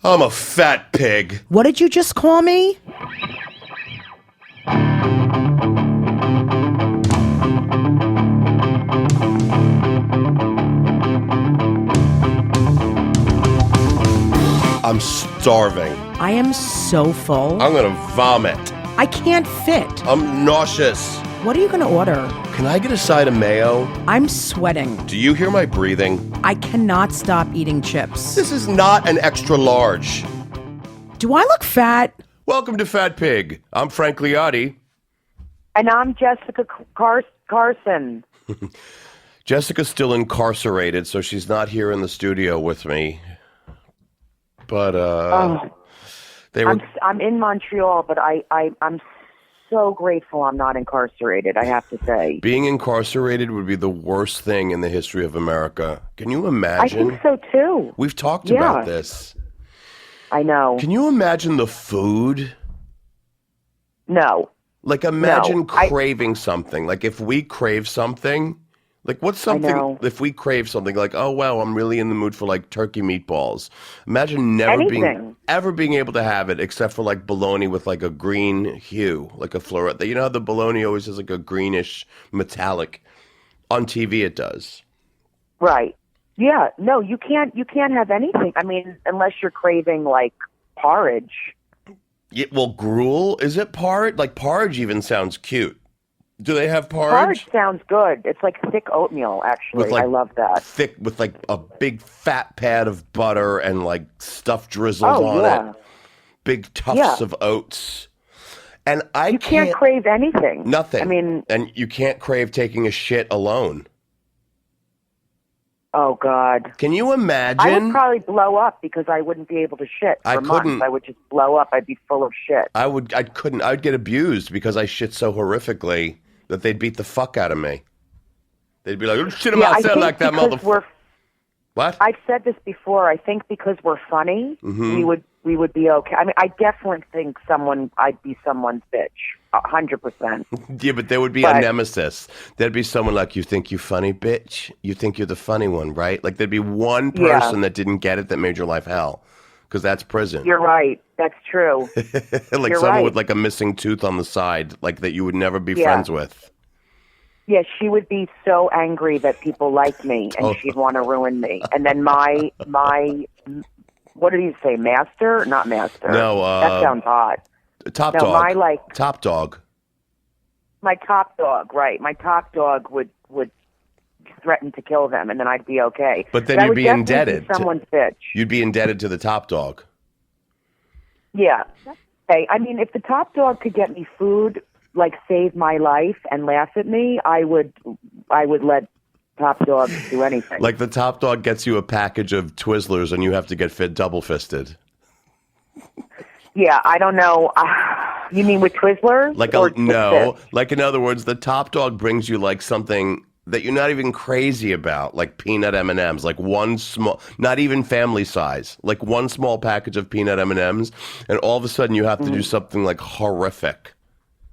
I'm a fat pig. What did you just call me? I'm starving. I am so full. I'm gonna vomit. I can't fit. I'm nauseous. What are you going to order? Can I get a side of mayo? I'm sweating. Do you hear my breathing? I cannot stop eating chips. This is not an extra large. Do I look fat? Welcome to Fat Pig. I'm Frank Liotti. And I'm Jessica Carson. Jessica's still incarcerated, so she's not here in the studio with me. But they were. I'm in Montreal, but I'm so grateful I'm not incarcerated, I have to say. Being incarcerated would be the worst thing in the history of America. Can you imagine? I think so too. We've talked about this. I know. Can you imagine the food? No. Like imagine craving something. Like if we crave something, like what's something, if we crave something like, oh, wow, I'm really in the mood for like turkey meatballs. Imagine ever being able to have it except for like bologna with like a green hue, like a fluorescent. You know how the bologna always has like a greenish metallic? On TV it does. Right. Yeah. No, you can't have anything. I mean, unless you're craving like porridge. Yeah, well, gruel, is it porridge? Like porridge even sounds cute. Do they have porridge? Porridge sounds good. It's like thick oatmeal, actually. I love that. Thick with like a big fat pad of butter and like stuff drizzled on it. Big tufts of oats. And you can't crave anything. Nothing. I mean, and you can't crave taking a shit alone. Oh God! Can you imagine? I would probably blow up because I wouldn't be able to shit for months. I would just blow up. I'd be full of shit. I would get abused because I shit so horrifically that they'd beat the fuck out of me. They'd be like, "Don't shit about sound like that, motherfucker." What? I've said this before. I think because we're funny, we would be okay. I mean, I definitely think I'd be someone's bitch, 100%. Yeah, but there would be a nemesis. There'd be someone like, you think you funny, bitch? You think you're the funny one, right? Like there'd be one person that didn't get it that made your life hell, because that's prison. You're right. That's true. Like you're someone with like a missing tooth on the side, like that you would never be friends with. Yeah, she would be so angry that people like me, and she'd want to ruin me. And then my, what did he say? Master? Not master. No, that sounds hot. Top dog. Top dog. My top dog, right? My top dog would threaten to kill them, and then I'd be okay. But then you'd be indebted. Be someone's bitch. You'd be indebted to the top dog. Yeah. Hey, I mean, if the top dog could get me food, like save my life and laugh at me, I would let top dog do anything. Like the top dog gets you a package of Twizzlers and you have to get fit double fisted. Yeah, I don't know. You mean with Twizzlers? Like in other words, the top dog brings you like something that you're not even crazy about, like peanut M&Ms, like one small, not even family size, like one small package of peanut M&Ms, and all of a sudden you have to do something like horrific.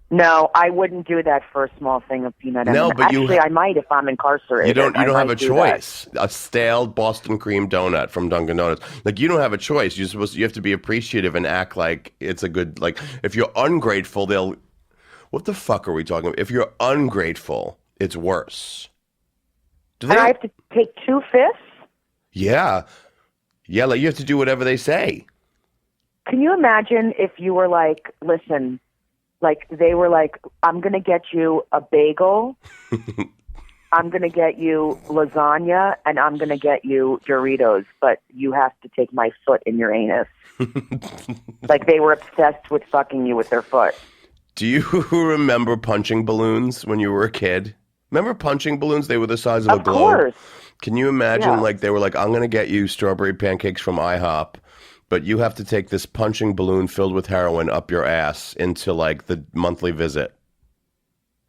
No, I wouldn't do that for a small thing of peanut M&Ms. No, but actually, I might if I'm incarcerated. You don't have a choice. A stale Boston cream donut from Dunkin' Donuts. Like you don't have a choice. You have to be appreciative and act like it's a good. Like if you're ungrateful, they'll. What the fuck are we talking about? If you're ungrateful, it's worse. And I have to take 2 fists? Yeah. Yeah, like you have to do whatever they say. Can you imagine if you were like, listen, like they were like, I'm going to get you a bagel, I'm going to get you lasagna, and I'm going to get you Doritos, but you have to take my foot in your anus. Like they were obsessed with fucking you with their foot. Do you remember punching balloons when you were a kid? Remember punching balloons? They were the size of a globe. Of course. Can you imagine, like, they were like, I'm going to get you strawberry pancakes from IHOP, but you have to take this punching balloon filled with heroin up your ass into, like, the monthly visit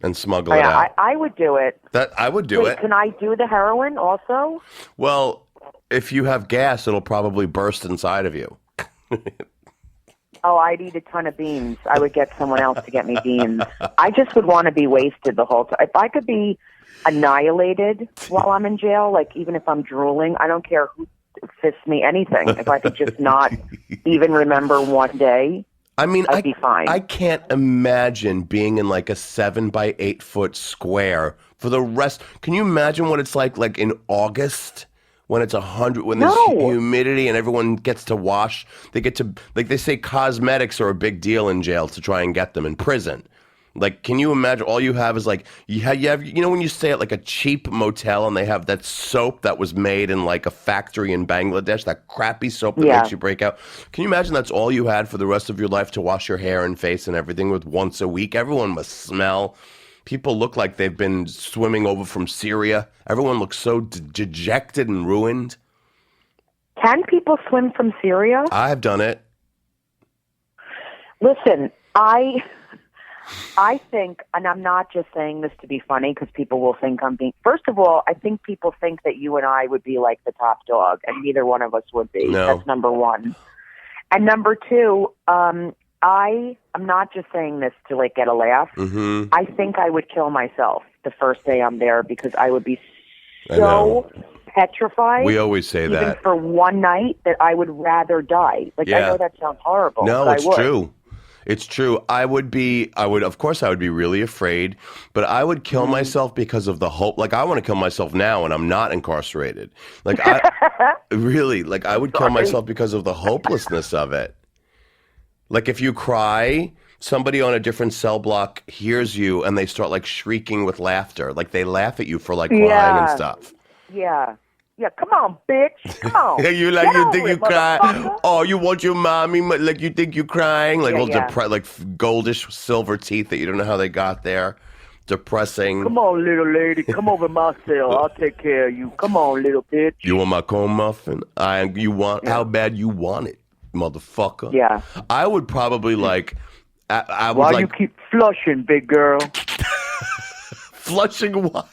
and smuggle it out. I would do it. I would do it. Can I do the heroin also? Well, if you have gas, it'll probably burst inside of you. Oh, I'd eat a ton of beans. I would get someone else to get me beans. I just would want to be wasted the whole time. If I could be annihilated while I'm in jail, like even if I'm drooling, I don't care who fists me, anything. If I could just not even remember one day, I mean, I'd be fine. I can't imagine being in like a 7-by-8-foot square for the rest. Can you imagine what it's like in August when it's 100, when there's humidity and everyone gets to wash? They get to, like they say, cosmetics are a big deal in jail to try and get them in prison. Like, can you imagine all you have is like, you have, you know, when you stay at like a cheap motel and they have that soap that was made in like a factory in Bangladesh, that crappy soap that makes you break out. Can you imagine that's all you had for the rest of your life to wash your hair and face and everything with once a week? Everyone must smell. People look like they've been swimming over from Syria. Everyone looks so dejected and ruined. Can people swim from Syria? I've done it. Listen, I think, and I'm not just saying this to be funny because people will think I'm being... First of all, I think people think that you and I would be like the top dog, and neither one of us would be. No. That's number one. And number two, I'm not just saying this to like get a laugh. Mm-hmm. I think I would kill myself the first day I'm there because I would be so petrified. We always say even that. for one night that I would rather die. Like, I know that sounds horrible. No, but it's I would. true. It's true. Of course I would be really afraid, but I would kill myself because of the hope. Like, I want to kill myself now and I'm not incarcerated. Like, I would kill myself because of the hopelessness of it. Like, if you cry, somebody on a different cell block hears you and they start like shrieking with laughter. Like, they laugh at you for like crying and stuff. Yeah. Yeah, come on, bitch. Come on. You think you cry? Oh, you want your mommy? Like, you think you crying? Like, like goldish silver teeth that you don't know how they got there. Depressing. Come on, little lady. Come over my cell. I'll take care of you. Come on, little bitch. You want my corn muffin? How bad you want it, motherfucker? Yeah. I would probably like. Why you keep flushing, big girl? Flushing what?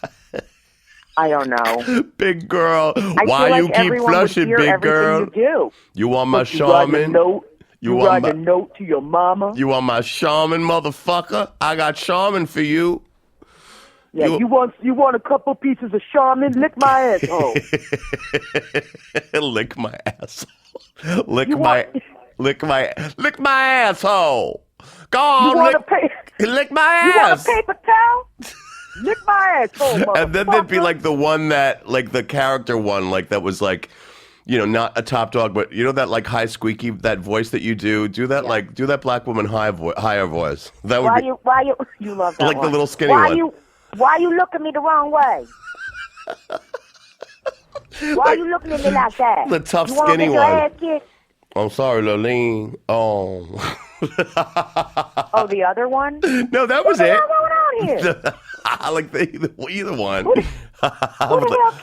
I don't know. Big girl. I Why feel you like keep flushing, big girl? You do. You want my You write shaman? You write a note to your mama? You want my shaman, motherfucker? I got shaman for you. Yeah, you want a couple pieces of shaman? Lick my asshole. Lick my asshole. Lick my asshole. Go on, lick my ass. You want a paper towel? Lick my asshole, and then there'd be like the one that, like the character one, like that was like, you know, not a top dog, but you know that like high squeaky, that voice that you do that like do that black woman higher voice. That would why you love that like one. the little skinny one. Why you looking me the wrong way? Why you looking at me like that? The tough you skinny your one. Ass kicked? I'm sorry, Lolene. Oh. Oh, the other one? No, that was it. What's going on here? I like either one. Who the hell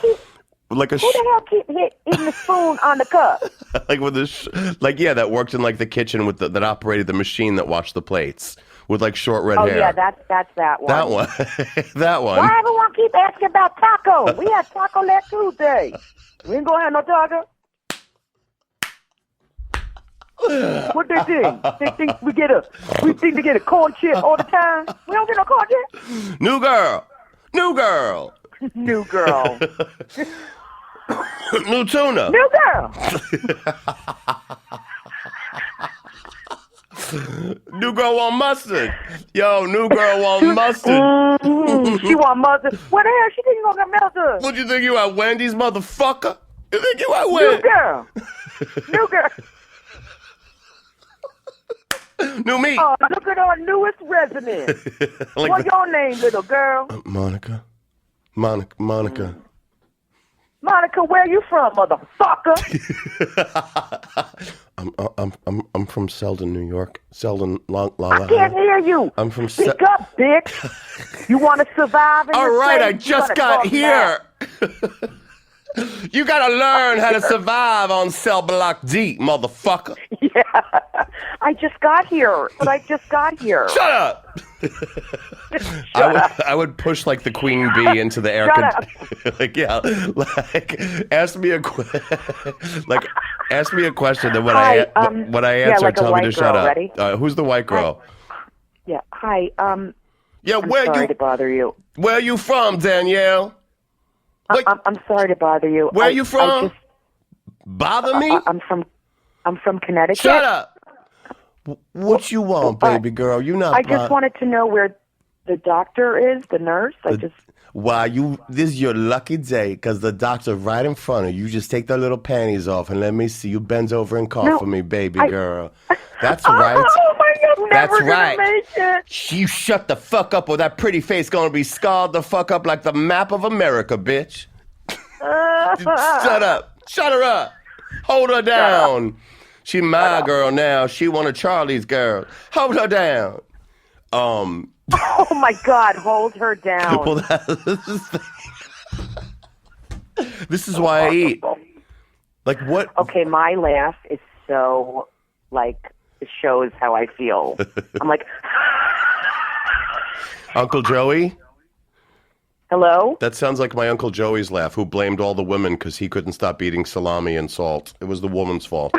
keep hitting the spoon on the cup? Like with that worked in like the kitchen with that operated the machine that washed the plates with like short red hair. Oh yeah, that's that one. That one. That one. Why everyone keep asking about taco? We had taco last Tuesday. We ain't gonna have no taco. What they think? They think we get a corn chip all the time. We don't get no corn chip. New girl. New girl. New girl. New tuna. New girl. New girl want mustard. Yo, new girl want mustard. She want mustard. What the hell? She think you gonna get mustard? What you think you at Wendy's, motherfucker? You think you at Wendy's? New girl. New girl. New meat. Oh, look at our newest resident. What's your name, little girl? Monica. Monica, where you from, motherfucker? I'm from Selden, New York. Selden, Long I can't hear you. I'm from Speak up, bitch. You want to survive in All this right, place? I just got here. You gotta learn how to survive on Cell Block D, motherfucker. Yeah, I just got here, but I just got here. Shut up. I would push like the queen bee into the air. Ask me a question, then when I answer, like tell me to shut up. Ready? Who's the white girl? Yeah. Hi. Yeah. I'm sorry to bother you. Where are you from, Danielle? I'm sorry to bother you. Where are you from? Bother me? I'm I'm from Connecticut. Shut up. What you want, baby girl? You not. I just wanted to know where the doctor is, the nurse. Wow, this is your lucky day because the doctor's right in front of you. You just take the little panties off and let me see you bend over and cough for me, baby girl. That's right. Oh my God, I'm never That's gonna make it. You shut the fuck up or that pretty face gonna be scarred the fuck up like the map of America, bitch. Shut up. Shut her up. Hold her down. She my girl now. She one of Charlie's girls. Hold her down. Oh my God, hold her down. Well, this is why I eat. Like what? Okay, my laugh is so like it shows how I feel. I'm like, Uncle Joey? hello? That sounds like my Uncle Joey's laugh, who blamed all the women because he couldn't stop eating salami and salt. It was the woman's fault.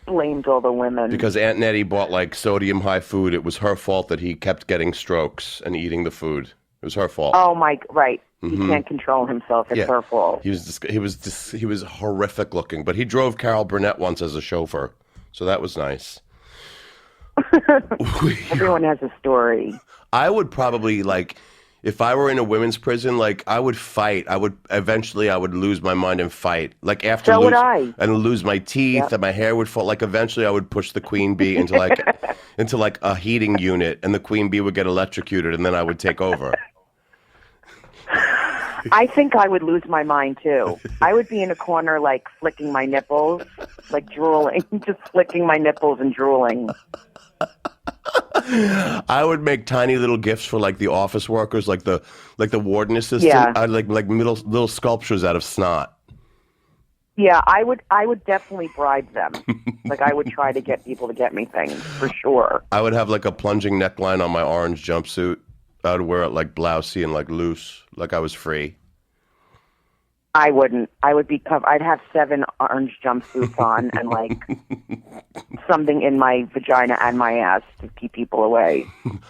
Blamed all the women. Because Aunt Nettie bought like sodium high food. It was her fault that he kept getting strokes and eating the food. It was her fault. Oh my, right. He can't control himself. It's her fault. He was horrific looking, but he drove Carol Burnett once as a chauffeur. So that was nice. Everyone has a story. I would probably if I were in a women's prison, I would fight. I would lose my mind and fight. Would I. And lose my teeth and my hair would fall. Eventually I would push the queen bee into a heating unit and the queen bee would get electrocuted and then I would take over. I think I would lose my mind too. I would be in a corner flicking my nipples, drooling, just flicking my nipples and drooling. I would make tiny little gifts for the office workers, the warden assistant. Yeah. I'd little sculptures out of snot. Yeah, I would definitely bribe them. I would try to get people to get me things for sure. I would have a plunging neckline on my orange jumpsuit. I would wear it blousey and loose, like I was free. I wouldn't. I would be I'd have 7 orange jumpsuits on and something in my vagina and my ass to keep people away.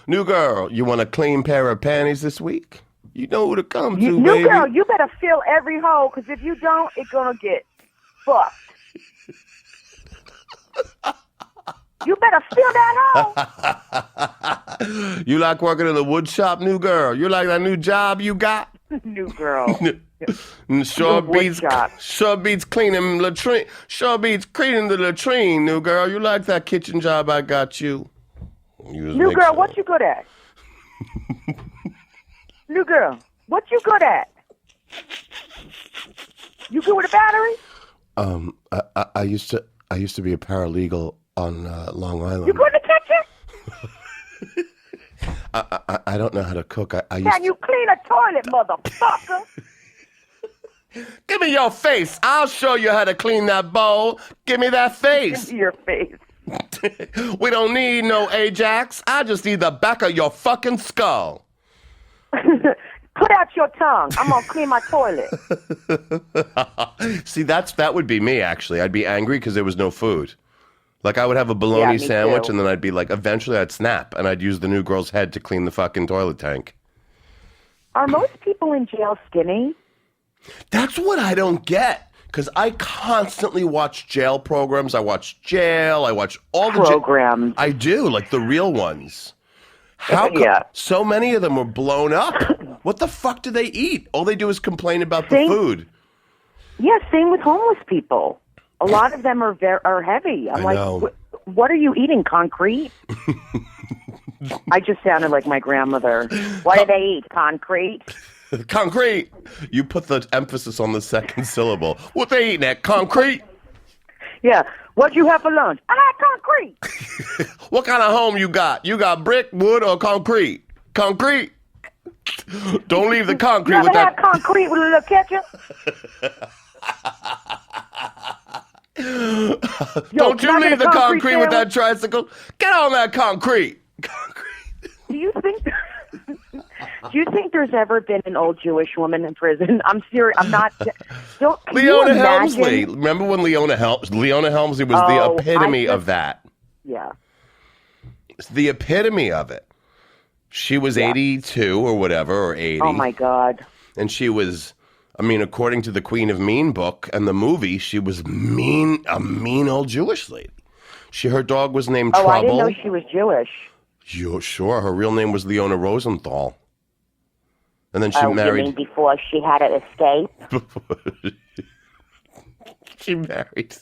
New girl, you want a clean pair of panties this week? You know who to come to, New baby. girl, you better fill every hole, because if you don't, it's gonna get fucked. You better fill that hole. You like working in the wood shop, new girl? You like that new job you got? New girl. Sure beats cleaning latrine. Sure beats cleaning the latrine, new girl. You like that kitchen job I got you? New girl, what you good at? New girl, what you good at? You good with a battery? I used to be a paralegal on Long Island. You good in the kitchen? I don't know how to cook. Can you clean a toilet, motherfucker? Give me your face. I'll show you how to clean that bowl. Give me that face. Give me your face. We don't need no Ajax. I just need the back of your fucking skull. Put out your tongue. I'm gonna clean my toilet. See, that would be me, actually. I'd be angry because there was no food. I would have a bologna sandwich, too. and then I'd be eventually I'd snap, and I'd use the new girl's head to clean the fucking toilet tank. Are most people in jail skinny? That's what I don't get, because I constantly watch jail programs. I watch Jail. I watch all the programs. I do, the real ones. How come so many of them were blown up? What the fuck do they eat? All they do is complain about the food. Yeah, same with homeless people. A lot of them are heavy. I'm like, what are you eating? Concrete? I just sounded like my grandmother. What do they eat? Concrete? Concrete. You put the emphasis on the second syllable. What they eating at? Concrete? Yeah. What'd you have for lunch? I had concrete. What kind of home you got? You got brick, wood, or concrete? Concrete. Don't leave the concrete with that. Concrete with a little ketchup? Don't you leave the concrete with that tricycle. Get on that concrete. Do you think there's ever been an old Jewish woman in prison? I'm serious. I'm not. Leona Helmsley. Remember when Leona Helmsley was the epitome of that. Yeah. It's the epitome of it. She was 82 or whatever, or 80. Oh, my God. And she was I mean, according to the Queen of Mean book and the movie, she was a mean old Jewish lady. Her dog was named Trouble. I didn't know she was Jewish. Sure. Her real name was Leona Rosenthal. And then she married... You mean before she had to escape? She married...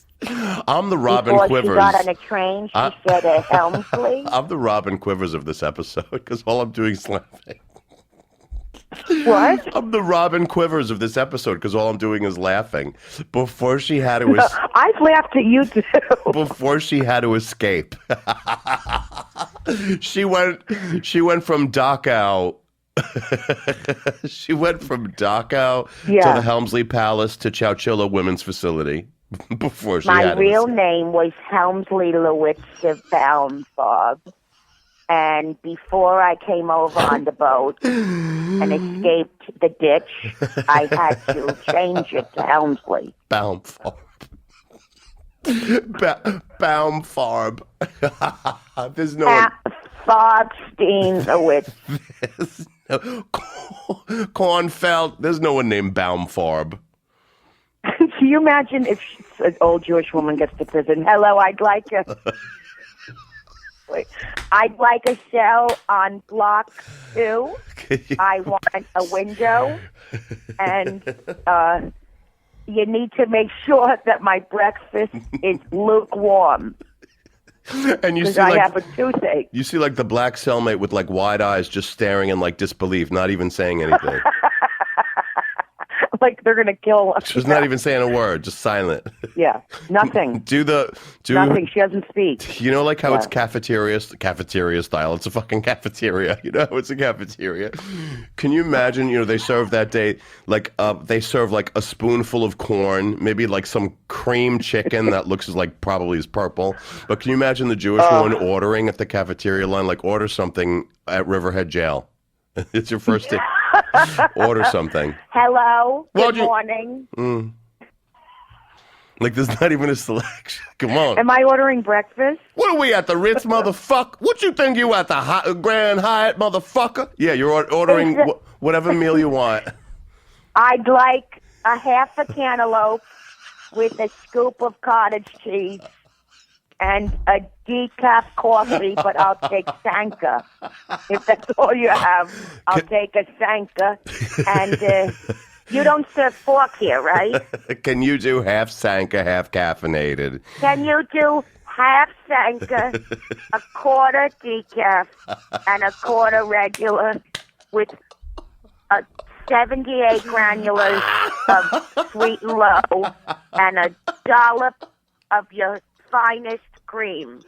I'm the Robin Quivers. Before she got on a train, she said Helmsley. I'm the Robin Quivers of this episode because all I'm doing is laughing. What? I'm the Robin Quivers of this episode because all I'm doing is laughing. Before she had to... I've laughed at you too. Before she had to escape. She went from Dachau. She went from Dachau to the Helmsley Palace to Chowchilla Women's Facility. Before she My real name was Helmsley Lewitza Baumfarb. And before I came over on the boat and escaped the ditch, I had to change it to Helmsley. Baumfarb. Baumfarb. There's no one... Farbstein Lewitz. Kornfeld. There's no one named Baumfarb. Can you imagine if an old Jewish woman gets to prison? Hello, I'd like a cell on block 2. I want a window, and you need to make sure that my breakfast is lukewarm. And you see, I have a toothache. You see, like the black cellmate with like wide eyes, just staring in like disbelief, not even saying anything. Like they're gonna kill us. She's not even saying a word, just silent. Yeah, nothing. Nothing. She doesn't speak. You know, like how it's cafeteria style. It's a fucking cafeteria. You know, it's a cafeteria. Can you imagine? You know, they serve that day like they serve like a spoonful of corn, maybe like some cream chicken that looks like probably is purple. But can you imagine the Jewish woman ordering at the cafeteria line, like order something at Riverhead Jail? It's your first day. Order something. Hello. Good morning. Like there's not even a selection. Come on. Am I ordering breakfast? What are we at the Ritz, motherfucker? What you think you at the Grand Hyatt, motherfucker? Yeah, you're ordering whatever meal you want. I'd like a half a cantaloupe with a scoop of cottage cheese and a decaf coffee, but I'll take Sanka. If that's all you have, I'll take a Sanka. And you don't serve fork here, right? Can you do half Sanka, half caffeinated? Can you do half Sanka, a quarter decaf, and a quarter regular with 78 granulars of sweet and low and a dollop of your finest cream?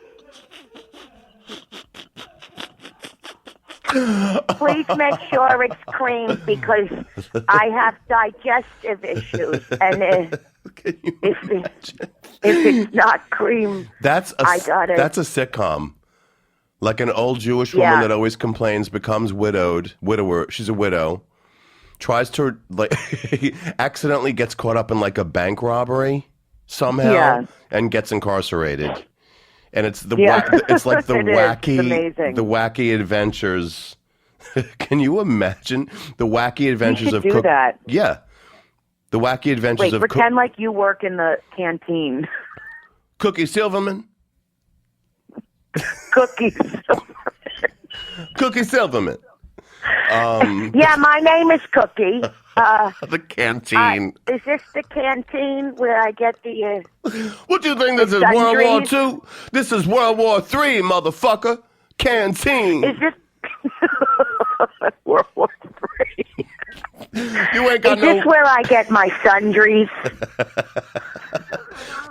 Please make sure it's cream because I have digestive issues, and if it's not cream, that's a sitcom. Like an old Jewish woman that always complains, becomes widower. She's a widow. Tries to accidentally gets caught up in like a bank robbery somehow and gets incarcerated. And it's it's like the wacky adventures. Can you imagine the wacky adventures of do that? Yeah, the wacky adventures of pretend like you work in the canteen. Cookie Silverman. Cookie Silverman. My name is Cookie. The canteen. Is this the canteen where I get the... what do you think this is, World War II? This is World War III, motherfucker. Canteen. Is this... World War III. You ain't got Is this where I get my sundries?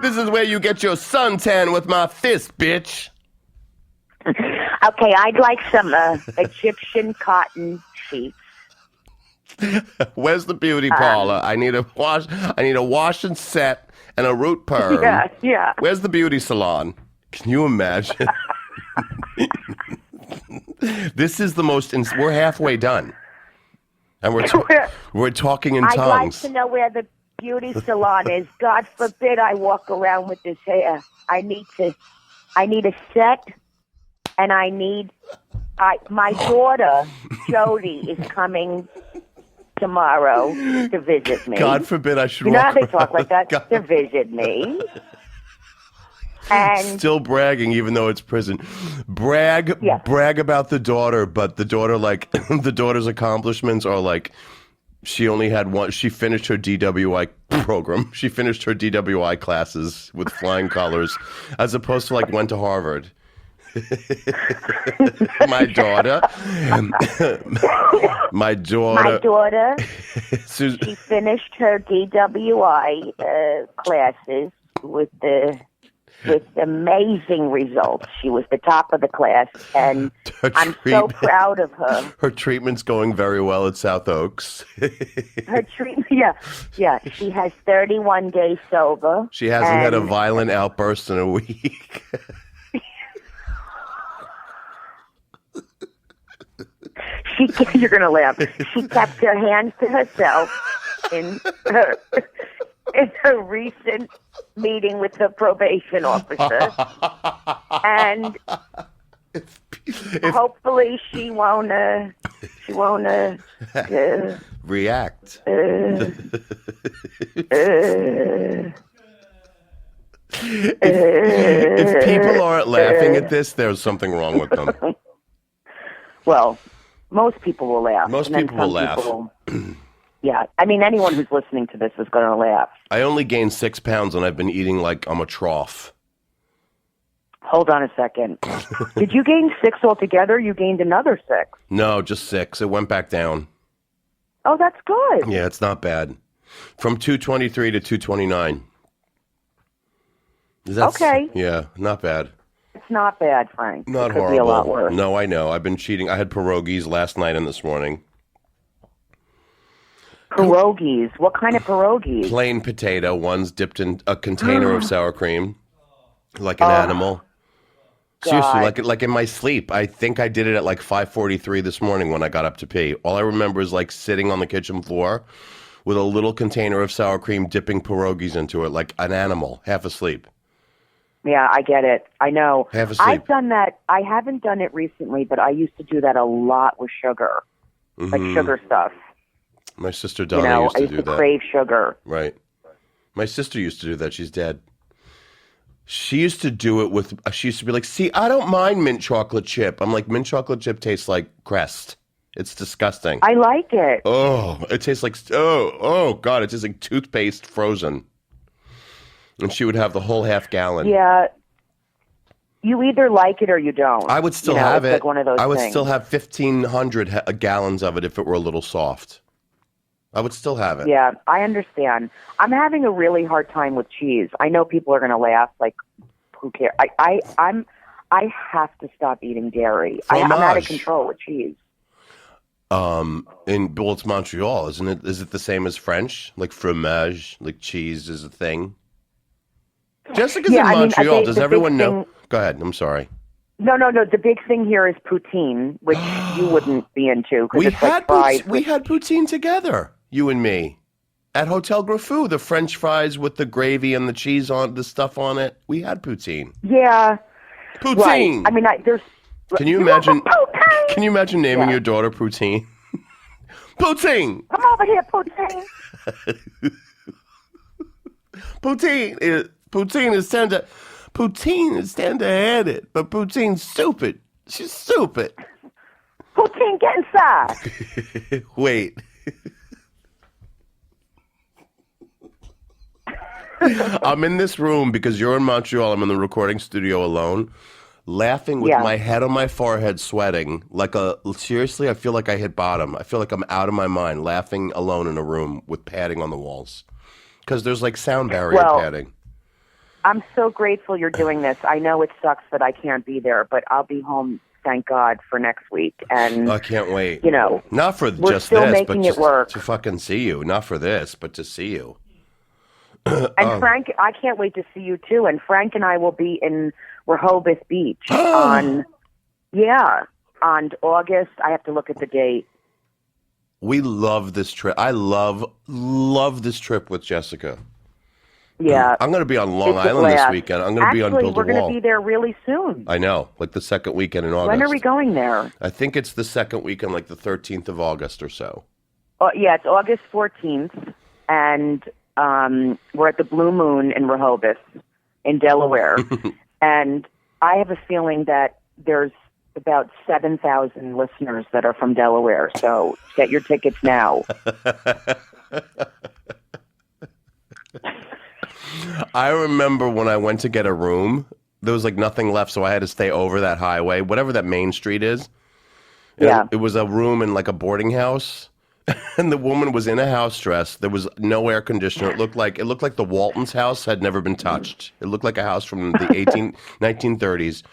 This is where you get your suntan with my fist, bitch. Okay, I'd like some Egyptian cotton sheets. Where's the beauty parlor? I need a wash and set and a root perm. Yeah. Where's the beauty salon? Can you imagine? This is the most. We're halfway done, and we're talking in tongues. I'd like to know where the beauty salon is. God forbid I walk around with this hair. I need a set. And my daughter, Jody, is coming tomorrow to visit me. God forbid I should. You know how walk they talk like that? God. To visit me. And still bragging, even though it's prison. Brag about the daughter, but the daughter, like the daughter's accomplishments are like she only had one. She finished her DWI program. She finished her DWI classes with flying colors, as opposed to like went to Harvard. My daughter. My daughter. She finished her DWI classes with amazing results. She was the top of the class, and I'm so proud of her. Her treatment's going very well at South Oaks. Her treatment, yeah. She has 31 days sober. She hasn't had a violent outburst in a week. You're going to laugh. She kept her hands to herself in her recent meeting with the probation officer. And hopefully she won't react. If people aren't laughing at this, there's something wrong with them. Well, most people will laugh. Most people will laugh. Yeah. I mean, anyone who's listening to this is going to laugh. I only gained 6 pounds, and I've been eating like I'm a trough. Hold on a second. Did you gain 6 altogether? You gained another 6. No, just 6. It went back down. Oh, that's good. Yeah, it's not bad. From 223 to 229. Okay. Yeah, not bad. It's not bad, Frank. Not horrible. Be a lot worse. No, I know. I've been cheating. I had pierogis last night and this morning. Pierogis? What kind of pierogis? Plain potato. One's dipped in a container of sour cream, like an animal. God. Seriously, like in my sleep. I think I did it at like 5:43 this morning when I got up to pee. All I remember is like sitting on the kitchen floor with a little container of sour cream, dipping pierogis into it like an animal, half asleep. Yeah, I get it. I know. Half asleep. I've done that. I haven't done it recently, but I used to do that a lot with sugar, like sugar stuff. My sister Donna used to do that. I used to crave sugar. Right. My sister used to do that. She's dead. She used to do it with, she used to be like, see, I don't mind mint chocolate chip. I'm like, mint chocolate chip tastes like Crest. It's disgusting. I like it. Oh, it tastes like, oh, God, it tastes like toothpaste frozen. And she would have the whole half gallon. Yeah. You either like it or you don't. I would still have it. Like one of those I would things. still have 1,500 gallons of it if it were a little soft. I would still have it. Yeah, I understand. I'm having a really hard time with cheese. I know people are going to laugh. Like, who cares? I have to stop eating dairy. I'm out of control with cheese. It's Montreal, isn't it? Is it the same as French? Like fromage, like cheese is a thing. Jessica's in Montreal. Does everyone know? Go ahead. I'm sorry. No. The big thing here is poutine, which you wouldn't be into. We had poutine together, you and me, at Hotel Grafou. The French fries with the gravy and the cheese on the stuff on it. We had poutine. Yeah, poutine. Right. I mean, there's. Can you imagine? Can you imagine naming your daughter Poutine? Poutine. Come over here, Poutine. Poutine is tender-headed, but Poutine's stupid. She's stupid. Poutine, get inside. Wait. I'm in this room because you're in Montreal. I'm in the recording studio alone, laughing with my head on my forehead, sweating. Seriously, I feel like I hit bottom. I feel like I'm out of my mind, laughing alone in a room with padding on the walls. Because there's like sound barrier padding. I'm so grateful you're doing this. I know it sucks that I can't be there, but I'll be home, thank God, for next week. And I can't wait. Not for we're just still this, making but just it work. to fucking see you. Not for this, but to see you. And Frank, I can't wait to see you too. And Frank and I will be in Rehoboth Beach on August. I have to look at the date. We love this trip. I love this trip with Jessica. Yeah. I'm going to be on Long Island this weekend. I'm going to be on Build a Wall. We're going to be there really soon. I know, like the second weekend in August. When are we going there? I think it's the second weekend, like the 13th of August or so. Yeah, it's August 14th, and we're at the Blue Moon in Rehoboth, in Delaware. And I have a feeling that there's about 7,000 listeners that are from Delaware. So get your tickets now. I remember when I went to get a room, there was like nothing left, so I had to stay over that highway, whatever that main street is. Yeah. It was a room in like a boarding house, and the woman was in a house dress. There was no air conditioner. It looked like the Walton's house had never been touched. It looked like a house from the 1930s.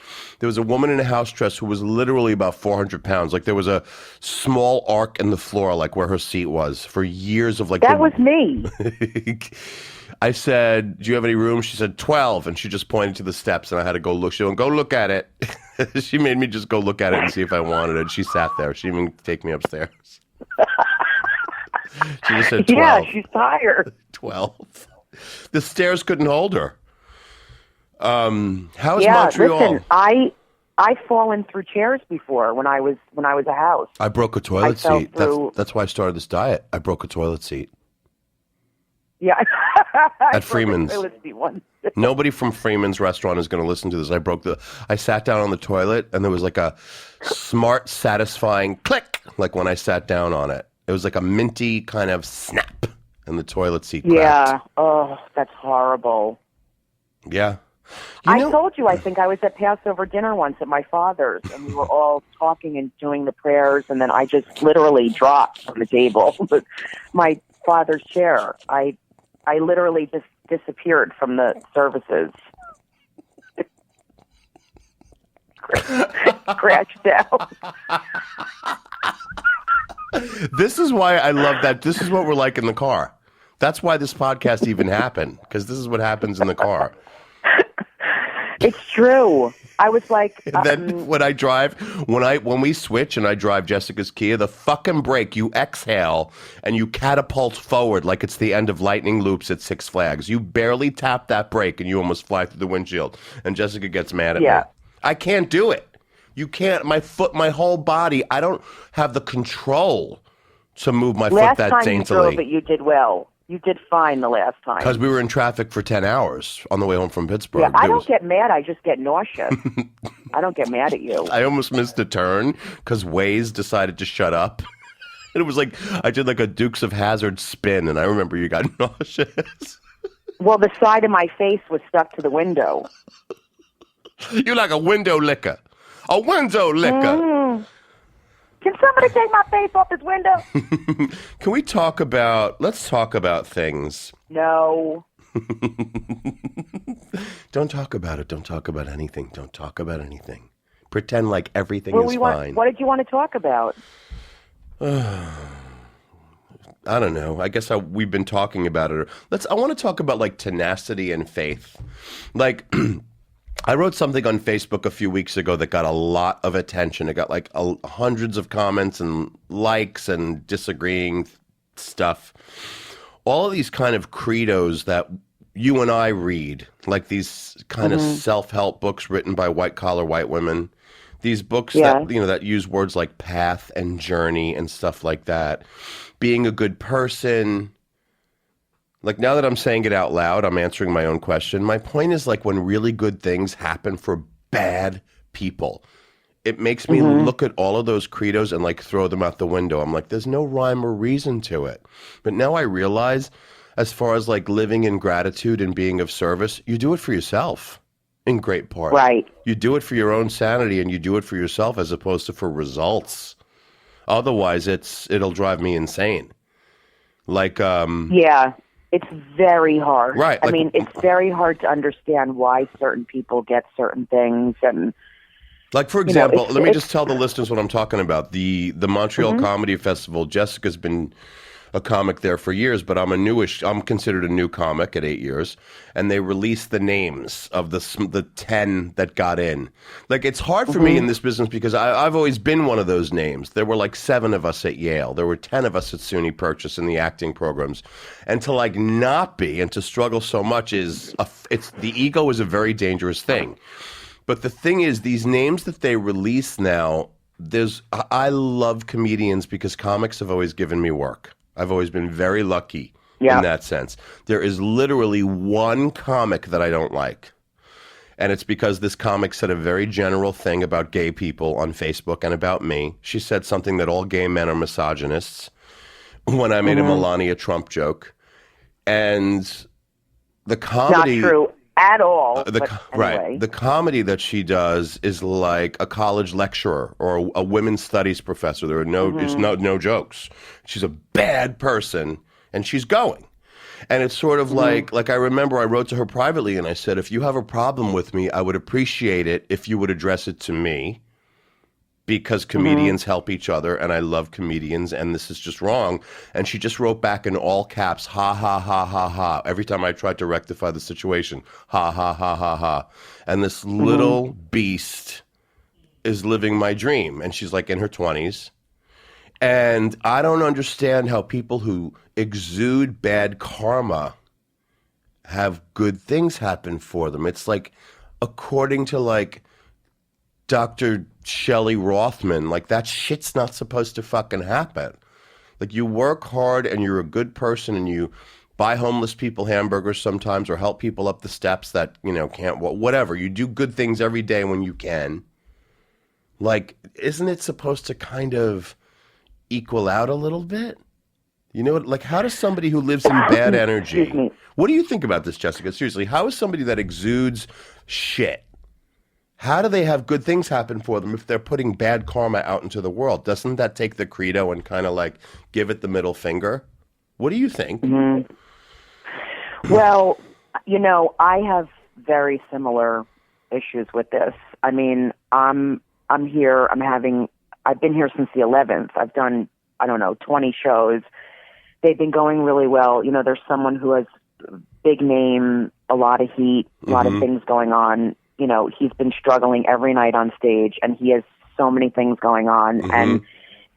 There was a woman in a house dress who was literally about 400 pounds. Like there was a small arc in the floor, like where her seat was, for years of like. That was me. I said, "Do you have any room?" She said, 12, and she just pointed to the steps, and I had to go look. She went, "Go look at it." She made me just go look at it and see if I wanted it. She sat there. She didn't even take me upstairs. She just said 12. Yeah, she's tired. 12. The stairs couldn't hold her. How's Montreal? Listen, I've fallen through chairs before when I was a house. I broke a toilet seat. That's why I started this diet. I broke a toilet seat. Yeah. At Freeman's. Nobody from Freeman's restaurant is going to listen to this. I sat down on the toilet, and there was like a smart, satisfying click, like when I sat down on it. It was like a minty kind of snap, and the toilet seat cracked. Yeah. Oh, that's horrible. Yeah. I told you, I think I was at Passover dinner once at my father's, and we were all talking and doing the prayers, and then I just literally dropped from the table. My father's chair. I literally just disappeared from the services. Crashed down. This is why I love that. This is what we're like in the car. That's why this podcast even happened, because this is what happens in the car. It's true. I was like, then when we switch and I drive Jessica's Kia, the fucking brake, you exhale and you catapult forward like it's the end of Lightning Loops at Six Flags. You barely tap that brake and you almost fly through the windshield. And Jessica gets mad at me. I can't do it. You can't. My foot, my whole body. I don't have the control to move my foot that daintily. Last time you drove it, you did well. You did fine the last time. Because we were in traffic for 10 hours on the way home from Pittsburgh. Yeah, I don't get mad. I just get nauseous. I don't get mad at you. I almost missed a turn because Waze decided to shut up. And it was like, I did like a Dukes of Hazzard spin, and I remember you got nauseous. Well, the side of my face was stuck to the window. You're like a window licker. A window licker. Mm. Can somebody take my face off this window? Can we let's talk about things. No. Don't talk about it. Don't talk about anything. Don't talk about anything. Pretend like everything is fine. What did you want to talk about? I don't know. I guess we've been talking about it. I want to talk about like tenacity and faith. Like, I wrote something on Facebook a few weeks ago that got a lot of attention. It got like hundreds of comments and likes and disagreeing stuff. All of these kind of credos that you and I read, like these kind of self-help books written by white-collar white women. These books that use words like path and journey and stuff like that. Being a good person. Like, now that I'm saying it out loud, I'm answering my own question. My point is, like, when really good things happen for bad people, it makes me look at all of those credos and, like, throw them out the window. I'm like, there's no rhyme or reason to it. But now I realize, as far as, like, living in gratitude and being of service, you do it for yourself in great part. Right. You do it for your own sanity, and you do it for yourself as opposed to for results. Otherwise, it'll drive me insane. Like, yeah. It's very hard. Right. I mean, it's very hard to understand why certain people get certain things. And like, for example, let me just tell the listeners what I'm talking about. The Montreal Comedy Festival, Jessica's been a comic there for years, but I'm considered a new comic at 8 years. And they released the names of the 10 that got in. Like, it's hard for me in this business because I've always been one of those names. There were like 7 of us at Yale. There were 10 of us at SUNY Purchase in the acting programs. And to like not be and to struggle so much the ego is a very dangerous thing. But the thing is, these names that they release now, I love comedians because comics have always given me work. I've always been very lucky Yeah. in that sense. There is literally one comic that I don't like. And it's because this comic said a very general thing about gay people on Facebook and about me. She said something that all gay men are misogynists when I made a Melania Trump joke. And the comedy... Not true at all. Right. The comedy that she does is like a college lecturer or a women's studies professor. There are no jokes. She's a bad person, and she's going. And it's sort of like I remember I wrote to her privately and I said, if you have a problem with me, I would appreciate it if you would address it to me, because comedians help each other and I love comedians and this is just wrong. And she just wrote back in all caps, ha, ha, ha, ha, ha. Every time I tried to rectify the situation, ha, ha, ha, ha, ha. And this little beast is living my dream. And she's like in her 20s. And I don't understand how people who exude bad karma have good things happen for them. It's like, according to like Dr. Shelley Rothman, like that shit's not supposed to fucking happen. Like you work hard and you're a good person and you buy homeless people hamburgers sometimes or help people up the steps that, can't, whatever. You do good things every day when you can. Like, isn't it supposed to kind of equal out a little bit? Like how does somebody who lives in bad energy, what do you think about this, Jessica? Seriously, how is somebody that exudes shit, how do they have good things happen for them if they're putting bad karma out into the world? Doesn't that take the credo and kind of like give it the middle finger? What do you think? Well, I have very similar issues with this. I mean, I'm here, I've been here since the 11th. I've done, 20 shows. They've been going really well. There's someone who has big name, a lot of heat, a lot of things going on. He's been struggling every night on stage and he has so many things going on. And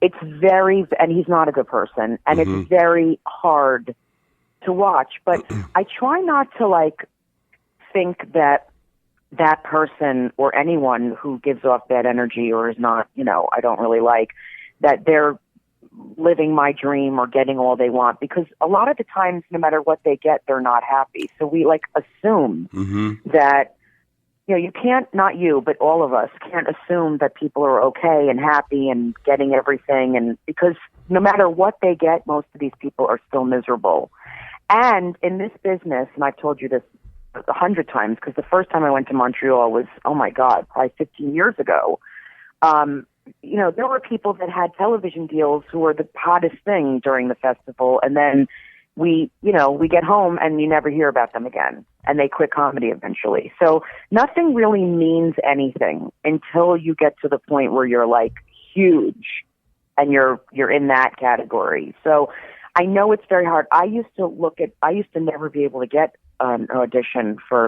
and he's not a good person. And it's very hard to watch. But I try not to think that that person or anyone who gives off bad energy or is not, I don't really like, that they're living my dream or getting all they want, because a lot of the times, no matter what they get, they're not happy. So we assume that, you can't, not you, but all of us can't assume that people are okay and happy and getting everything. And because no matter what they get, most of these people are still miserable. And in this business, and I've told you this 100 times, because the first time I went to Montreal was, oh my God, probably 15 years ago. There were people that had television deals who were the hottest thing during the festival. And then we get home and you never hear about them again. And they quit comedy eventually. So nothing really means anything until you get to the point where you're huge and you're in that category. So I know it's very hard. I used to never be able to get an audition for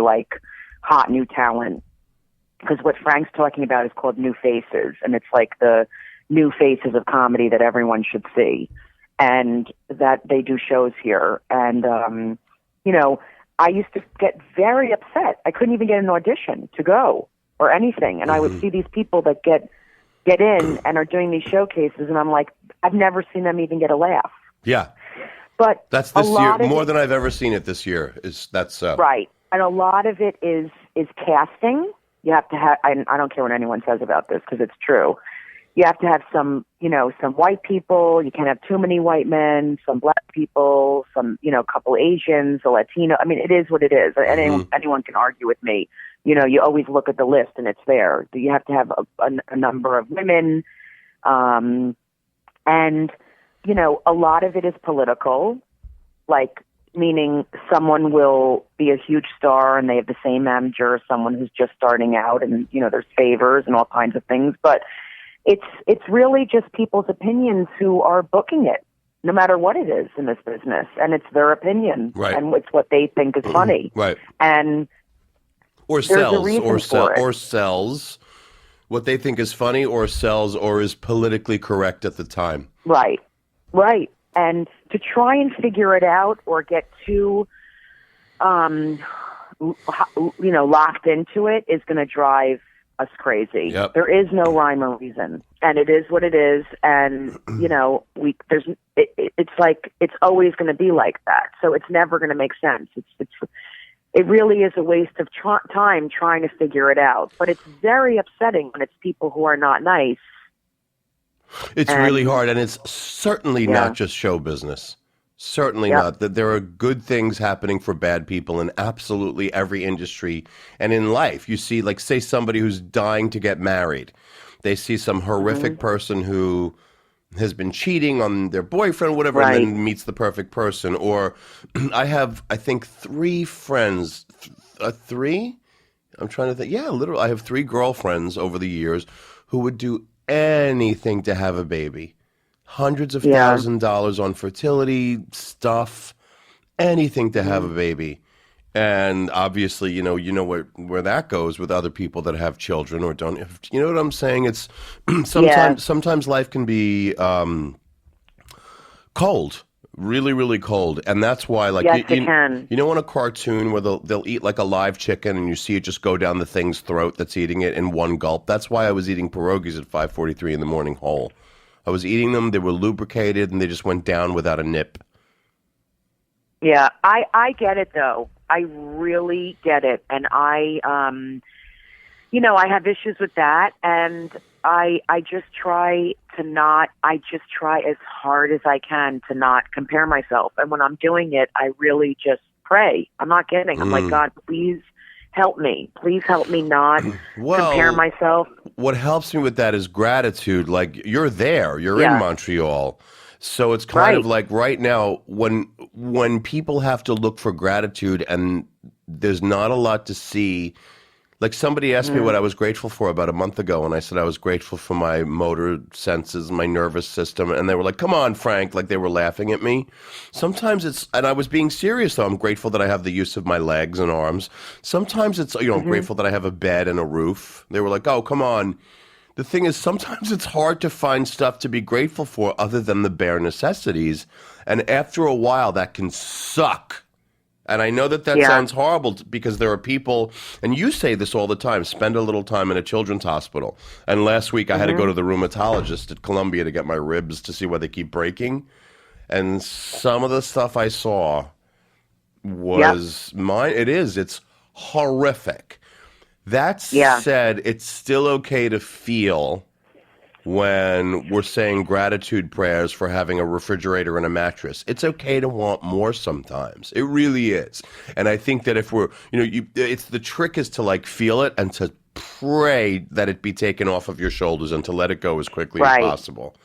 hot new talent, because what Frank's talking about is called new faces, and it's like the new faces of comedy that everyone should see, and that they do shows here. And I used to get very upset. I couldn't even get an audition to go or anything, and I would see these people that get in and are doing these showcases, and I'm like, I've never seen them even get a laugh. Yeah. But that's this year, more than I've ever seen it this year. That's so. Right. And a lot of it is casting. You have to have, I don't care what anyone says about this because it's true. You have to have some white people. You can't have too many white men, some black people, some, couple Asians, a Latino. I mean, it is what it is. Anyone can argue with me. You always look at the list and it's there. You have to have a number of women. And, a lot of it is political, meaning someone will be a huge star and they have the same manager as someone who's just starting out, and, there's favors and all kinds of things. But it's really just people's opinions who are booking it, no matter what it is in this business. And it's their opinion. Right. And it's what they think is funny. Right. And or sells what they think is funny, or sells or is politically correct at the time. Right. Right. And to try and figure it out or get too, locked into it is going to drive us crazy. Yep. There is no rhyme or reason, and it is what it is. And it's like it's always going to be like that. So it's never going to make sense. It really is a waste of time trying to figure it out. But it's very upsetting when it's people who are not nice. It's really hard, and it's certainly not just show business. Certainly not. That there are good things happening for bad people in absolutely every industry and in life. You see, like, say somebody who's dying to get married. They see some horrific person who has been cheating on their boyfriend, whatever, and then meets the perfect person. Or I have, I think, 3 friends. 3? I'm trying to think. Yeah, literally. I have 3 girlfriends over the years who would do anything to have a baby. Hundreds of $1,000s on fertility stuff, anything to have a baby. And obviously, you know where that goes with other people that have children or don't. You know what I'm saying? It's sometimes life can be cold, really, really cold. And that's why, like, it can. You know, in a cartoon where they'll eat like a live chicken and you see it just go down the thing's throat that's eating it in one gulp. That's why I was eating pierogis at 5:43 in the morning whole. I was eating them, they were lubricated, and they just went down without a nip. Yeah, I get it, though. I really get it. And I have issues with that, and I just try as hard as I can to not compare myself. And when I'm doing it, I really just pray. I'm not kidding. I'm like, God, please help me. Please help me not compare myself. What helps me with that is gratitude. Like, you're there. You're in Montreal. So it's kind of like right now when people have to look for gratitude and there's not a lot to see. Like, somebody asked me what I was grateful for about a month ago, and I said I was grateful for my motor senses, my nervous system, and they were like, come on, Frank, like they were laughing at me. Sometimes and I was being serious, though. I'm grateful that I have the use of my legs and arms. Sometimes it's, I'm grateful that I have a bed and a roof. They were like, oh, come on. The thing is, sometimes it's hard to find stuff to be grateful for other than the bare necessities, and after a while, that can suck. And I know that sounds horrible because there are people, and you say this all the time, spend a little time in a children's hospital. And last week I had to go to the rheumatologist at Columbia to get my ribs to see why they keep breaking. And some of the stuff I saw was it's horrific. That said, it's still okay to feel when we're saying gratitude prayers for having a refrigerator and a mattress. It's okay to want more sometimes. It really is. And I think that if we're, it's the trick is to like feel it and to pray that it be taken off of your shoulders and to let it go as quickly as possible.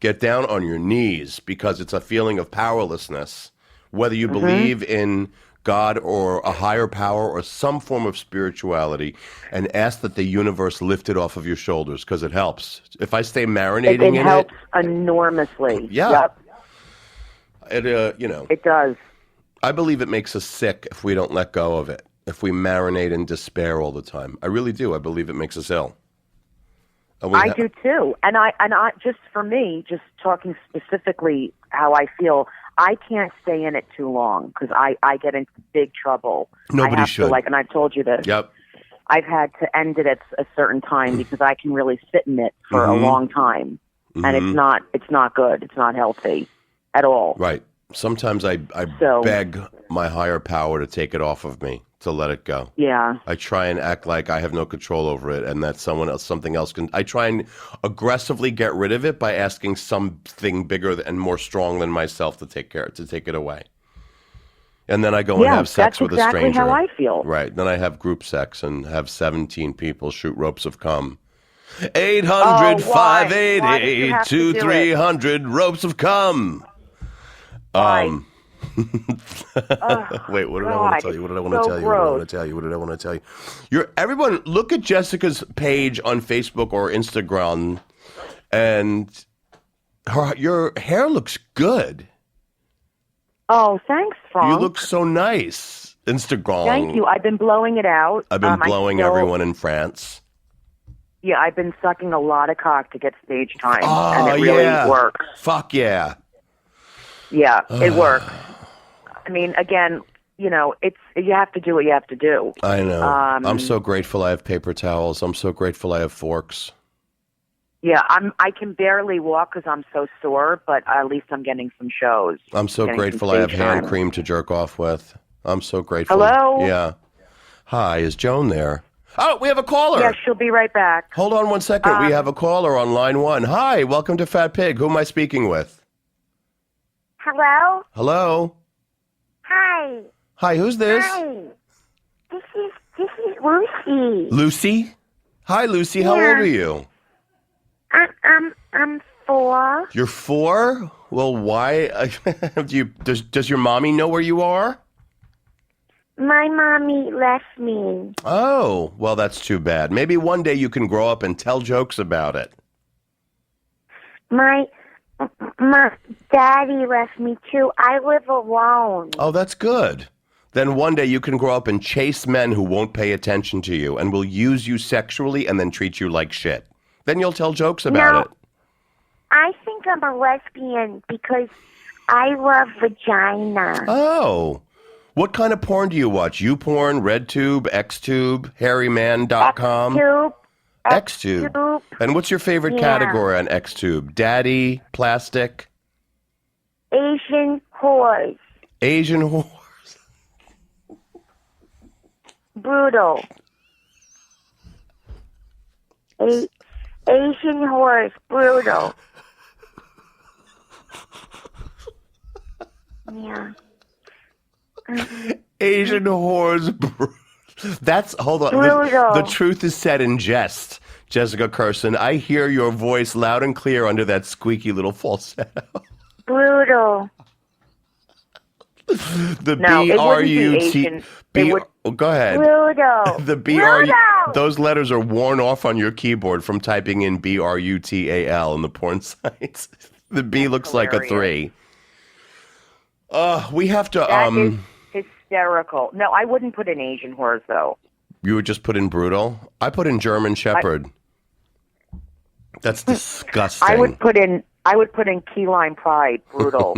Get down on your knees because it's a feeling of powerlessness. Whether you believe in God or a higher power or some form of spirituality, and ask that the universe lift it off of your shoulders because it helps. If I stay marinating in it... It helps enormously. Yeah. Yep. It It does. I believe it makes us sick if we don't let go of it, if we marinate in despair all the time. I really do. I believe it makes us ill. I do too. And I just for me, just talking specifically how I feel, I can't stay in it too long because I get into big trouble. Nobody should. And I've told you this. Yep. I've had to end it at a certain time because I can really sit in it for a long time, and it's not good. It's not healthy at all. Right. Sometimes I beg my higher power to take it off of me, to let it go. Yeah. I try and act like I have no control over it and that something else can. I try and aggressively get rid of it by asking something bigger and more strong than myself to take it away. And then I go and have sex with a stranger. That's exactly how I feel. Right. Then I have group sex and have 17 people shoot ropes of cum. 800-588-2300 ropes of cum. Wait, what did I want to tell you? What did I want to tell you? What did I want to tell you? What did I want to tell you? Everyone, look at Jessica's page on Facebook or Instagram, and your hair looks good. Oh, thanks, Frank. You look so nice. Instagram. Thank you. I've been blowing it out. I've been blowing everyone in France. Yeah, I've been sucking a lot of cock to get stage time, and it really works. Fuck yeah. Yeah, it works. I mean, again, it's you have to do what you have to do. I know. I'm so grateful I have paper towels. I'm so grateful I have forks. Yeah, I can barely walk because I'm so sore, but at least I'm getting some shows. I'm so grateful I have hand cream to jerk off with. I'm so grateful. Hello? Yeah. Hi, is Joan there? Oh, we have a caller. Yeah, she'll be right back. Hold on one second. We have a caller on line 1. Hi, welcome to Fat Pig. Who am I speaking with? Hello? Hello? Hi. Hi, who's this? Hi. This is Lucy. Lucy? Hi, Lucy. How old are you? I'm 4. You're 4? Well, why? Does your mommy know where you are? My mommy left me. Oh, well, that's too bad. Maybe one day you can grow up and tell jokes about it. My daddy left me too. I live alone. Oh, that's good. Then one day you can grow up and chase men who won't pay attention to you and will use you sexually and then treat you like shit. Then you'll tell jokes about it. I think I'm a lesbian because I love vagina. Oh. What kind of porn do you watch? YouPorn, RedTube, XTube, HairyMan.com? XTube. And what's your favorite category on XTube? Daddy, plastic? Asian whores. Asian whores. Brutal. Asian whores. Brutal. Yeah. Asian whores. Hold on. The truth is said in jest, Jessica Curson. I hear your voice loud and clear under that squeaky little falsetto. Brutal. The B-R-U-T. Go ahead. Brutal. The B-R-U. Those letters are worn off on your keyboard from typing in B-R-U-T-A-L in the porn sites. The B looks like a 3. We have to. That is hysterical. No, I wouldn't put in Asian whores though. You would just put in brutal? I put in German Shepherd. That's disgusting. I would put in key lime pride, brutal.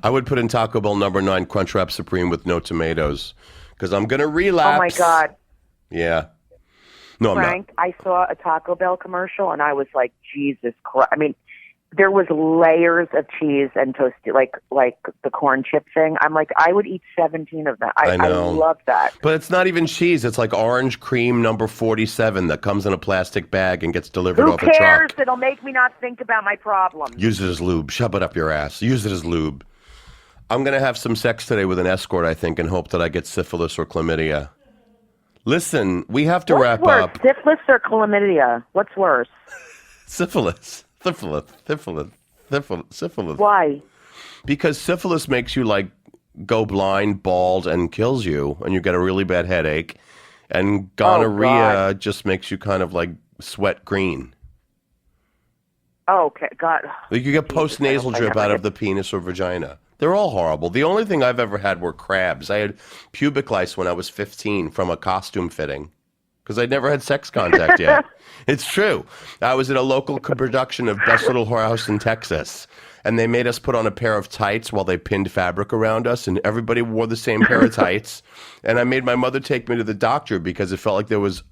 I would put in Taco Bell number 9 Crunchwrap Supreme with no tomatoes because I'm gonna relapse. Oh my God. Yeah. No, Frank, I'm not. I saw a Taco Bell commercial and I was like, Jesus Christ. I mean, there was layers of cheese and toast, like the corn chip thing. I'm like, I would eat 17 of them. I know. I love that. But it's not even cheese. It's like orange cream number 47 that comes in a plastic bag and gets delivered off a truck. Who cares? It'll make me not think about my problems. Use it as lube. Shove it up your ass. Use it as lube. I'm going to have some sex today with an escort, I think, and hope that I get syphilis or chlamydia. Listen, we have to wrap up. Syphilis or chlamydia? What's worse? Syphilis. Syphilis. Why? Because syphilis makes you like go blind, bald, and kills you, and you get a really bad headache. And gonorrhea just makes you kind of like sweat green. Oh, okay, God. Like you get post-nasal drip out of the penis or vagina. They're all horrible. The only thing I've ever had were crabs. I had pubic lice when I was 15 from a costume fitting. Because I'd never had sex contact yet. It's true. I was at a local production of Best Little Whorehouse in Texas, and they made us put on a pair of tights while they pinned fabric around us, and everybody wore the same pair of tights. And I made my mother take me to the doctor because it felt like there was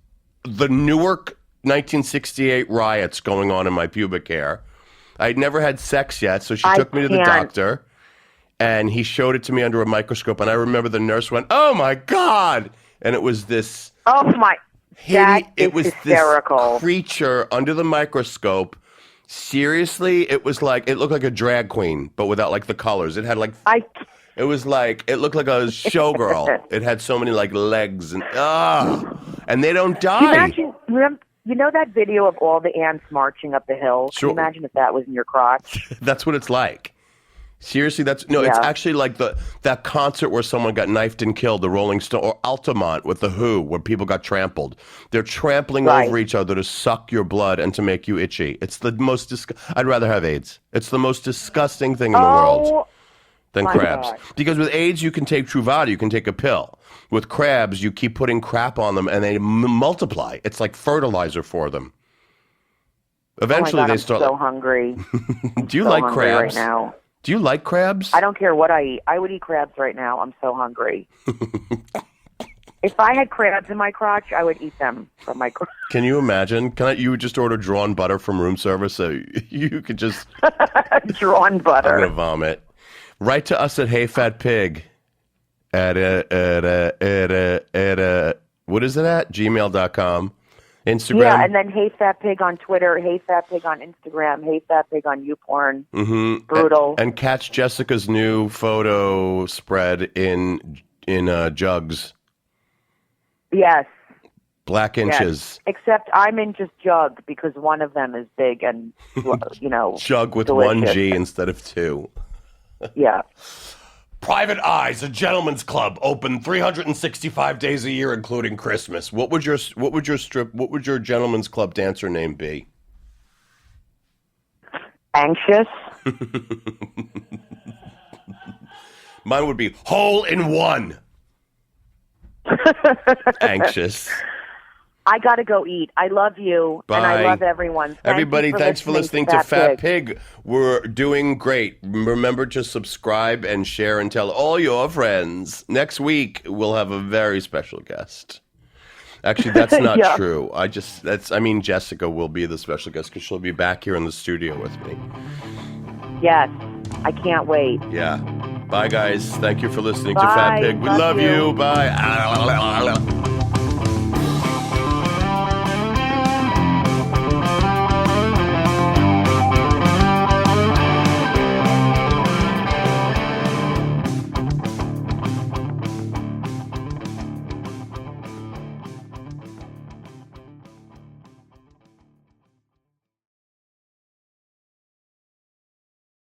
the Newark 1968 riots going on in my pubic hair. I'd never had sex yet, so she took me to the doctor, and he showed it to me under a microscope, and I remember the nurse went, "Oh, my God!" And it was this... Oh, my... It was hysterical. This creature under the microscope. Seriously, it was like, it looked like a drag queen, but without like the colors. It had like, it was like, it looked like a showgirl. It had so many like legs and they don't die. You know that video of all the ants marching up the hill? Sure. Can you imagine if that was in your crotch? That's what it's like. Seriously, it's actually like that concert where someone got knifed and killed, the Rolling Stone, or Altamont with the Who, where people got trampled. They're trampling over each other to suck your blood and to make you itchy. It's the most I'd rather have AIDS. It's the most disgusting thing in the world than crabs. God. Because with AIDS, you can take Truvada, you can take a pill. With crabs, you keep putting crap on them and they multiply. It's like fertilizer for them. Eventually, they start. I'm so hungry. Do you like crabs? Right now. Do you like crabs? I don't care what I eat. I would eat crabs right now. I'm so hungry. If I had crabs in my crotch, I would eat them from my crotch. Can you imagine? You would just order drawn butter from room service so you could just... Drawn butter. I'm going to vomit. Write to us at Hey Fat Pig what is it at? gmail.com. Instagram. Yeah, and then Hey Fat Pig on Twitter, Hey Fat Pig on Instagram, Hey Fat Pig on YouPorn. Mm-hmm. Brutal. And catch Jessica's new photo spread in jugs. Yes. Black inches. Yes. Except I'm in just jug because one of them is big and, Jug with delicious. one G instead of two. Yeah. Private Eyes, a gentleman's club, open 365 days a year, including Christmas. What would your gentleman's club dancer name be? Anxious. Mine would be Hole in One. Anxious. I gotta go eat. I love you. Bye. And I love everyone. Everybody, thanks for listening to Fat Pig. We're doing great. Remember to subscribe and share and tell all your friends. Next week, we'll have a very special guest. Actually, that's not true. Jessica will be the special guest because she'll be back here in the studio with me. Yes. I can't wait. Yeah. Bye, guys. Thank you for listening to Bye. Fat Pig. We love you. Bye.